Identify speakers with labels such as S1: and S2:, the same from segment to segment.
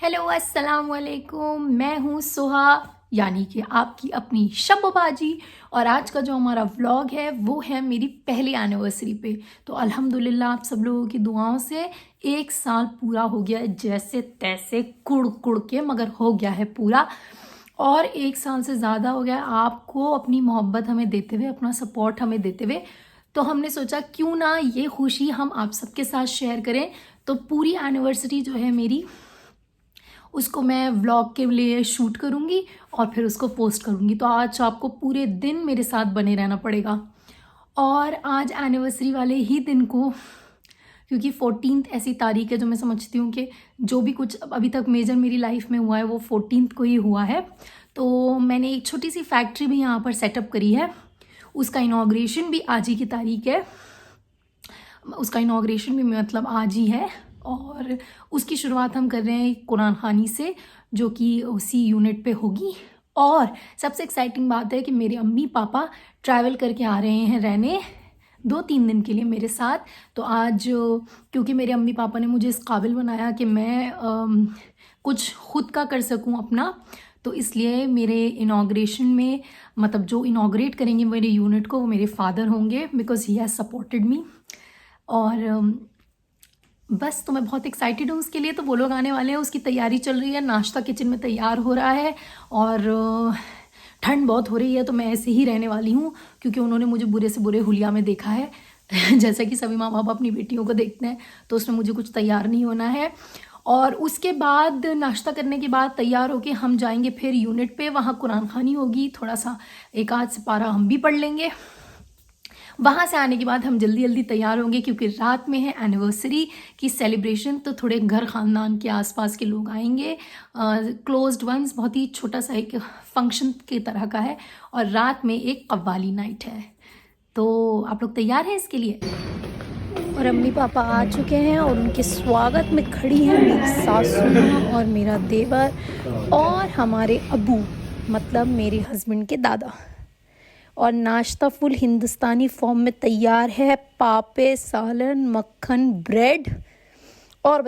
S1: Hello अस्सलाम वालेकुम, मैं हूँ सुहा यानी कि आपकी अपनी शब्बाजी। और आज का जो हमारा व्लॉग है वो है मेरी पहली एनिवर्सरी पे। तो अल्हम्दुलिल्लाह आप सब लोगों की दुआओं से 1 साल पूरा हो गया है, जैसे तैसे कुड़ कुड़ के, मगर हो गया है पूरा। और 1 साल से ज़्यादा हो गया आपको अपनी मोहब्बत हमें देते हुए, अपना सपोर्ट हमें देते हुए। तो हमने सोचा क्यों ना ये खुशी हम आप सबके साथ शेयर करें। तो पूरी एनिवर्सरी जो है मेरी, उसको मैं व्लॉग के लिए शूट करूँगी और फिर उसको पोस्ट करूँगी। तो आज आपको पूरे दिन मेरे साथ बने रहना पड़ेगा। और आज एनिवर्सरी वाले ही दिन को, क्योंकि 14th ऐसी तारीख है जो मैं समझती हूँ कि जो भी कुछ अभी तक मेजर मेरी लाइफ में हुआ है वो 14th को ही हुआ है। तो मैंने एक छोटी सी फैक्ट्री भी यहाँ पर सेटअप करी है, उसका इनाग्रेशन भी आज ही की तारीख है। उसका इनाग्रेशन भी मतलब आज ही है और उसकी शुरुआत हम कर रहे हैं कुरान खानी से, जो कि उसी यूनिट पे होगी। और सबसे एक्साइटिंग बात है कि मेरे अम्मी पापा ट्रैवल करके आ रहे हैं रहने 2-3 दिन के लिए मेरे साथ। तो आज क्योंकि मेरे अम्मी पापा ने मुझे इस काबिल बनाया कि मैं कुछ खुद का कर सकूं अपना, तो इसलिए मेरे इनाग्रेशन में, मतलब जो इनाग्रेट करेंगे मेरे यूनिट को, वो मेरे फादर होंगे, because he has supported me. और बस तो मैं बहुत एक्साइटेड हूँ उसके लिए। तो वो लोग आने वाले हैं, उसकी तैयारी चल रही है, नाश्ता किचन में तैयार हो रहा है। और ठंड बहुत हो रही है तो मैं ऐसे ही रहने वाली हूँ, क्योंकि उन्होंने मुझे बुरे से बुरे हुलिया में देखा है जैसा कि सभी माँ बाप अपनी बेटियों को देखते हैं, तो उसमें मुझे कुछ तैयार नहीं होना है। और उसके बाद नाश्ता करने के बाद तैयार होके हम जाएंगे फिर यूनिट पे, वहाँ कुरान खानी होगी, थोड़ा सा एक आध सिपारा हम भी पढ़ लेंगे। वहाँ से आने के बाद हम जल्दी जल्दी तैयार होंगे, क्योंकि रात में है एनिवर्सरी की सेलिब्रेशन। तो थोड़े घर ख़ानदान के आसपास के लोग आएंगे, क्लोज्ड वंस, बहुत ही छोटा सा एक फंक्शन की तरह का है। और रात में एक कव्वाली नाइट है। तो आप लोग तैयार हैं इसके लिए? और अम्मी पापा आ चुके हैं और उनके स्वागत में खड़ी हैं मेरी सासू माँ और मेरा देवर और हमारे अबू, मतलब मेरे हस्बैंड के दादा। और नाश्ता फुल हिंदुस्तानी फॉर्म में तैयार है, पापे, सालन, मक्खन, ब्रेड। और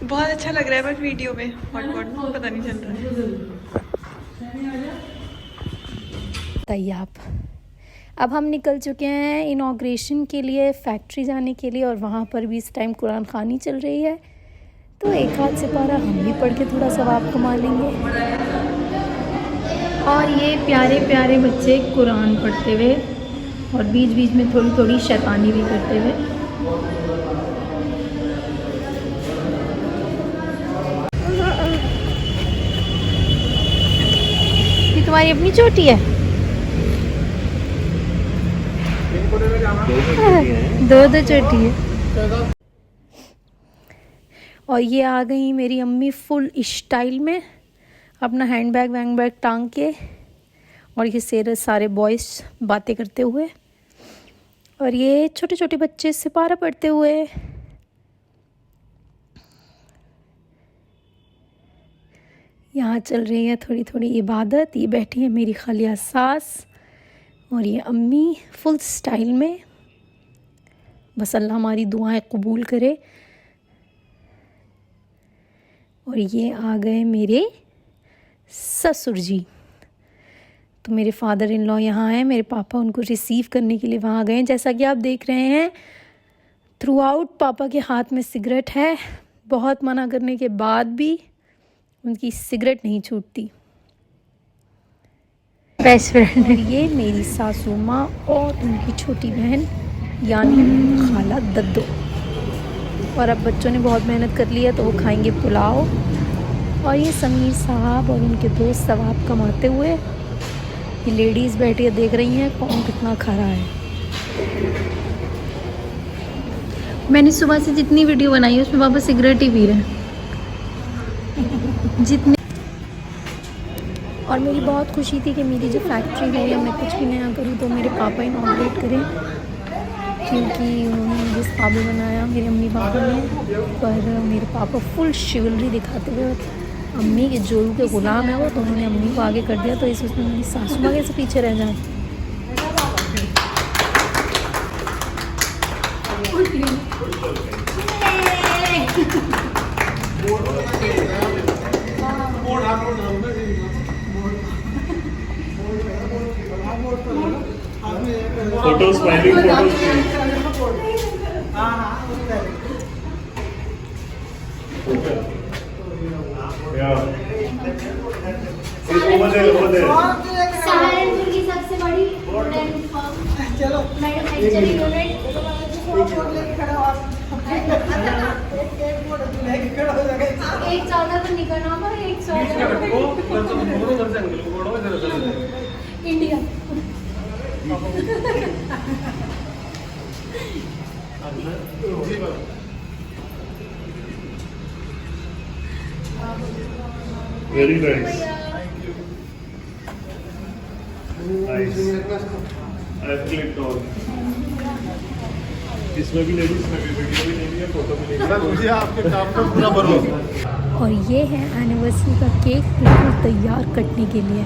S2: बहुत अच्छा लग रहा है बट वीडियो में हॉट पता नहीं चल रहा है।
S1: अब हम निकल चुके हैं इनाग्रेशन के लिए, फैक्ट्री जाने के लिए। और वहाँ पर भी इस टाइम कुरान खानी चल रही है, तो एक आध सिपारा हम भी पढ़ के थोड़ा सवाब कमा लेंगे। और ये प्यारे प्यारे बच्चे कुरान पढ़ते हुए और बीच बीच में थोड़ी थोड़ी शैतानी भी करते हुए। ये तुम्हारी अपनी चोटी है? दो चोटी है। और ये आ गई मेरी अम्मी फुल स्टाइल में, अपना हैंड बैग टांग के, और ये सारे बॉयज बातें करते हुए, और ये छोटे छोटे बच्चे सिपारा पढ़ते हुए। यहाँ चल रही है थोड़ी थोड़ी इबादत। ये बैठी है मेरी खालिया सास और ये अम्मी फुल स्टाइल में। बस अल्लाह हमारी दुआएं कबूल करे। और ये आ गए मेरे ससुर जी। तो मेरे फादर इन लॉ यहाँ हैं, मेरे पापा उनको रिसीव करने के लिए वहाँ गए। जैसा कि आप देख रहे हैं थ्रू आउट पापा के हाथ में सिगरेट है, बहुत मना करने के बाद भी उनकी सिगरेट नहीं छूटती। बेस्ट फ्रेंड ये मेरी सासू माँ और उनकी छोटी बहन यानी खाला दद्दो। और अब बच्चों ने बहुत मेहनत कर ली है तो वो खाएंगे पुलाव। और ये समीर साहब और उनके दोस्त सवाब कमाते हुए। ये लेडीज़ बैठी है, देख रही हैं कौन कितना खा रहा है। मैंने सुबह से जितनी वीडियो बनाई है उसमें पापा सिगरेट ही पी रहे हैं जितने। और मेरी बहुत खुशी थी कि मेरी जो फैक्ट्री है या मैं कुछ भी नया करूँ तो मेरे पापा इनॉग्रेट करें, क्योंकि उन्होंने मुझे इस काबिल बनाया मेरे अम्मी पापा ने। पर मेरे पापा फुल शिवलरी दिखाते हुए, अम्मी के जोरू के गुलाम है वो, तो उन्होंने अम्मी को आगे कर दिया, तो इस उसमें मेरी सासू माँ कैसे पीछे रह जाए।
S3: फोटो स्माइलिंग
S1: सहारनपुर की सबसे बड़ी मैन्युफैक्चरिंग यूनिट। एक चादर पर निकलना होगा, एक India.
S3: Very nice, nice. I clicked on. इसमें भी लेडीज में भी वीडियो भी ले लिया, फोटो भी ले लिया। मुझे आपके काम में पूरा भरोसा।
S1: और ये है एनिवर्सरी का केक, बिल्कुल तैयार कटने के लिए।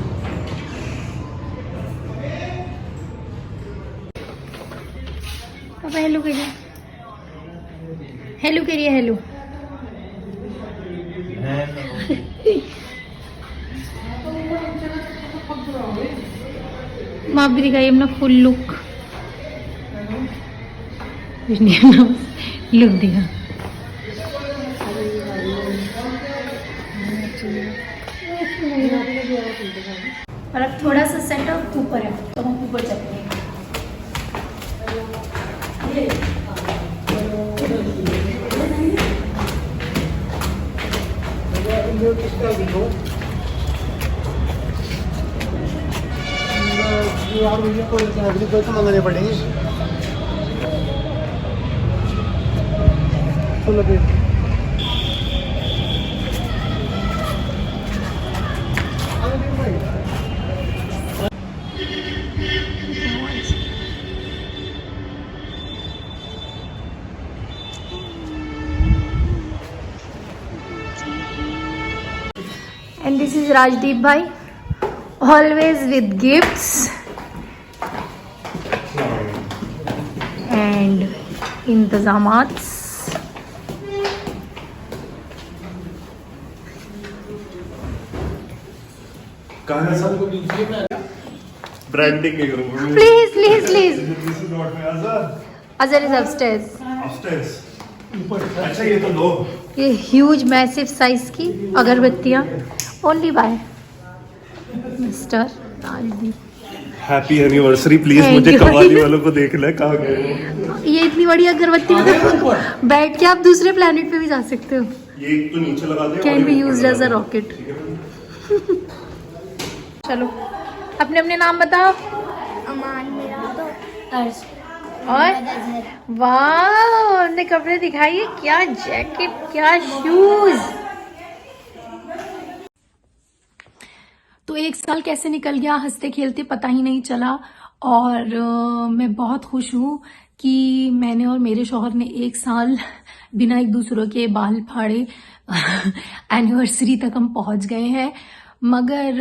S1: पापा हेलो करिए, हेलो करिए, हेलो। माँ भी दिखाइए अपना फुल लुक, लुक दिखा। और अब थोड़ा सा सेटअप ऊपर है, तो हम ऊपर चलते हैं।
S4: यार मुझे कोई तो मंगाने पड़ेंगे।
S1: And this is Rajdeep bhai, always with gifts and इंतजामात।
S3: ब्रांडिंग नहीं करूंगा।
S1: Please please please.
S3: This is not my Azhar.
S1: Azhar is upstairs.
S3: Upstairs. अच्छा ये तो लो।
S1: ये ह्यूज मैसिव साइज की अगरबत्तियाँ only by mister Rajdeep.
S3: Happy anniversary. Please
S1: Thank
S3: मुझे
S1: you.
S3: कव्वाली वालों को देखना है, कहाँ गए वो?
S1: ये इतनी बड़ी अगरबत्ती मतलब बैठ के आप दूसरे प्लेनेट पे भी जा सकते हो।
S3: ये एक तो नीचे लगा दे।
S1: Can be used as a rocket. चलो अपने अपने नाम बताओ।
S5: अमान मेरा तो
S1: अर्श। और वाह हमने कपड़े दिखाइए, क्या जैकेट, क्या शूज। तो एक साल कैसे निकल गया हंसते खेलते पता ही नहीं चला। और मैं बहुत खुश हूँ कि मैंने और मेरे शौहर ने एक साल बिना एक दूसरे के बाल फाड़े एनिवर्सरी तक हम पहुंच गए हैं। मगर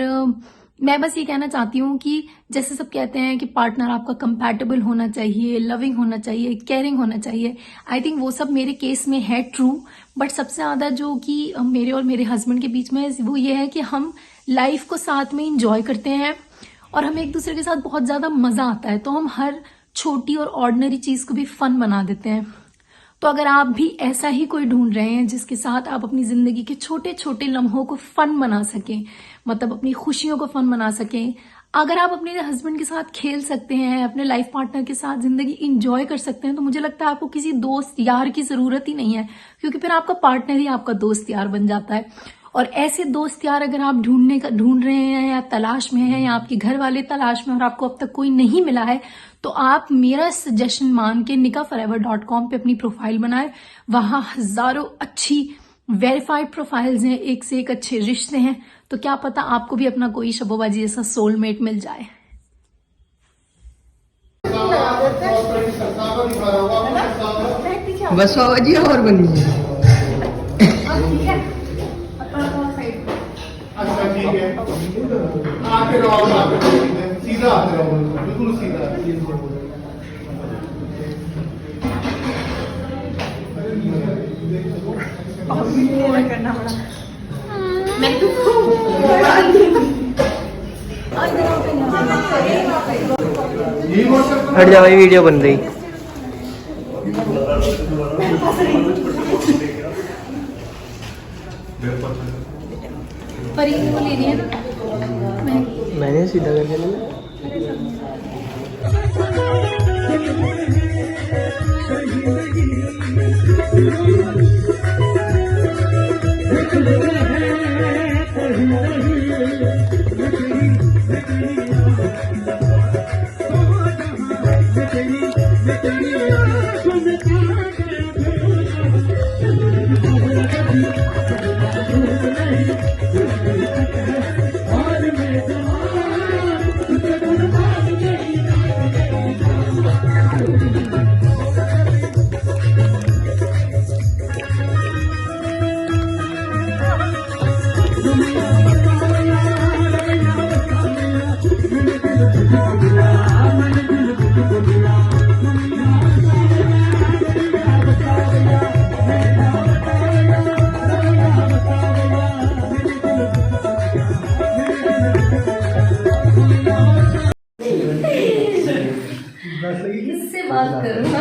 S1: मैं बस ये कहना चाहती हूँ कि जैसे सब कहते हैं कि पार्टनर आपका कंपैटिबल होना चाहिए, लविंग होना चाहिए, केयरिंग होना चाहिए। आई थिंक वो सब मेरे केस में है ट्रू। बट सबसे ज्यादा जो कि मेरे और मेरे हस्बैंड के बीच में वो ये है कि हम लाइफ को साथ में इंजॉय करते हैं और हमें एक दूसरे के साथ बहुत ज्यादा मजा आता है। तो हम हर छोटी और ऑर्डिनरी चीज को भी फन बना देते हैं। तो अगर आप भी ऐसा ही कोई ढूंढ रहे हैं जिसके साथ आप अपनी जिंदगी के छोटे छोटे लम्हों को फन बना सकें, मतलब अपनी खुशियों को फन बना सकें, अगर आप अपने हस्बैंड के साथ खेल सकते हैं, अपने लाइफ पार्टनर के साथ जिंदगी इंजॉय कर सकते हैं, तो मुझे लगता है आपको किसी दोस्त यार की जरूरत ही नहीं है, क्योंकि फिर आपका पार्टनर ही आपका दोस्त यार बन जाता है। और ऐसे दोस्त यार अगर आप ढूंढ रहे हैं या तलाश में हैं या आपके घर वाले तलाश में और आपको अब तक कोई नहीं मिला है, तो आप मेरा सजेशन मान के nikahforever.com पे अपनी प्रोफाइल बनाएं। वहां हजारों अच्छी वेरीफाइड प्रोफाइल्स हैं, एक से एक अच्छे रिश्ते हैं। तो क्या पता आपको भी अपना कोई शब्बोबाजी जैसा सोलमेट मिल जाए।
S6: बस जी और बनी है।
S3: अच्छा ठीक है, आके रहो, सीधा आते रहो, बिल्कुल सीधा।
S2: करना पड़ा।
S6: हट जाओ, वीडियो बन रही।
S1: परी को ले रही है ना,
S6: मैंने सीधा करके लिया।
S1: इससे बात करूँगा।